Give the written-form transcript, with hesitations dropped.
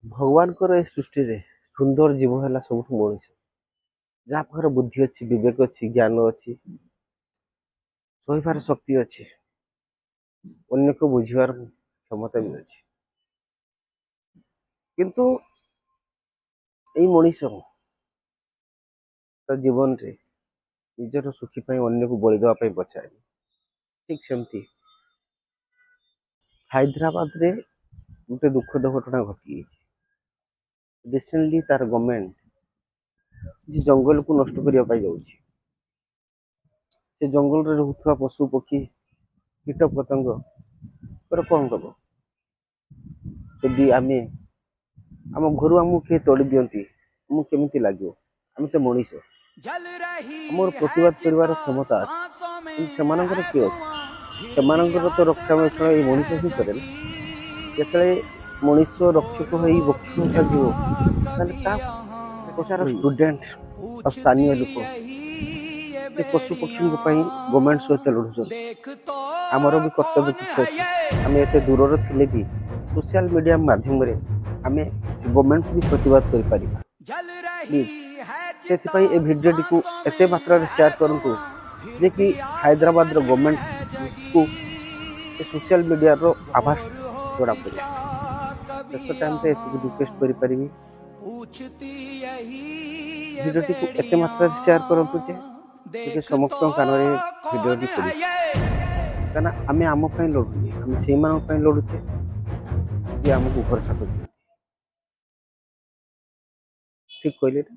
ଭଗବାନଙ୍କର ଏ ସୃଷ୍ଟିରେ ସୁନ୍ଦର ଜୀବ ହେଲା ସବୁଠୁ ମଣିଷ। ଯାହା ପାଖରେ ବୁଦ୍ଧି ଅଛି, ବିବେକ ଅଛି, ଜ୍ଞାନ ଅଛି, ସହିବାର ଶକ୍ତି ଅଛି, ଅନ୍ୟକୁ ବୁଝିବାର କ୍ଷମତା ବି ଅଛି। କିନ୍ତୁ ଏଇ ମଣିଷ ତା ଜୀବନରେ ନିଜର ସୁଖୀ ପାଇଁ ଅନ୍ୟକୁ ବଳି ଦେବା ପାଇଁ ପଛାଏନି। ଠିକ୍ ସେମିତି ହାଇଦ୍ରାବାଦରେ ଗୋଟେ ଦୁଃଖଦ ଘଟଣା ଘଟିଯାଇଛି। ରିସେଣ୍ଟଲି ତାର ଗଭର୍ଣ୍ଣମେଣ୍ଟ କିଛି ଜଙ୍ଗଲକୁ ନଷ୍ଟ କରିବା ପାଇଁ ଯାଉଛି। ସେ ଜଙ୍ଗଲରେ ରହୁଥିବା ପଶୁ ପକ୍ଷୀ କୀଟ ପତଙ୍ଗ କ'ଣ ଦବ? ଯଦି ଆମେ ଆମ ଘରୁ ଆମକୁ କିଏ ତୋଳି ଦିଅନ୍ତି ଆମକୁ କେମିତି ଲାଗିବ? ଆମେ ତ ମଣିଷ, ଆମର ପ୍ରତିବାଦ କରିବାର କ୍ଷମତା ଅଛି, କିନ୍ତୁ ସେମାନଙ୍କର କିଏ ଅଛି? ସେମାନଙ୍କର ତ ରକ୍ଷଣାବେକ୍ଷଣ ଏଇ ମଣିଷ ହିଁ କରେ ନା। ଯେତେବେଳେ ମଣିଷ ରକ୍ଷକ ହୋଇ ଭକ୍ଷକ ଯିବ, ତାହେଲେ କାହାର ଷ୍ଟୁଡେଣ୍ଟ ଆଉ ସ୍ଥାନୀୟ ଲୋକ ଏ ପଶୁ ପକ୍ଷୀଙ୍କ ପାଇଁ ଗଭର୍ଣ୍ଣମେଣ୍ଟ ସହିତ ଲଢୁଛନ୍ତି। ଆମର ବି କର୍ତ୍ତବ୍ୟ କିଛି ଅଛି। ଆମେ ଏତେ ଦୂରରେ ଥିଲେ ବି ସୋସିଆଲ ମିଡ଼ିଆ ମାଧ୍ୟମରେ ଆମେ ସେ ଗଭର୍ଣ୍ଣମେଣ୍ଟକୁ ବି ପ୍ରତିବାଦ କରିପାରିବା। ପ୍ଲିଜ୍ ସେଥିପାଇଁ ଏ ଭିଡ଼ିଓଟିକୁ ଏତେ ମାତ୍ରାରେ ସେୟାର କରନ୍ତୁ ଯେ କି ହାଇଦ୍ରାବାଦର ଗଭର୍ଣ୍ଣମେଣ୍ଟକୁ ଏ ସୋସିଆଲ ମିଡ଼ିଆର ଆଭାସ ଜଣାପଡ଼ିବ। ଶେଷ ଟାଇମରେ ଏତିକି ରିକ୍ୱେଷ୍ଟ କରିପାରିବି, ଭିଡ଼ିଓଟିକୁ ଏତେ ମାତ୍ରାରେ ସେୟାର କରନ୍ତୁ ଯେ ସମସ୍ତଙ୍କ କାନରେ ଭିଡ଼ିଓଟି ପଡ଼ିବ। କାହିଁକିନା ଆମେ ଆମ ପାଇଁ ଲଢ଼ୁନେ, ଆମେ ସେଇମାନଙ୍କ ପାଇଁ ଲଢ଼ୁଛେ ଯିଏ ଆମକୁ ଭରସା କରିଛନ୍ତି। ଠିକ୍ କହିଲେ ନା?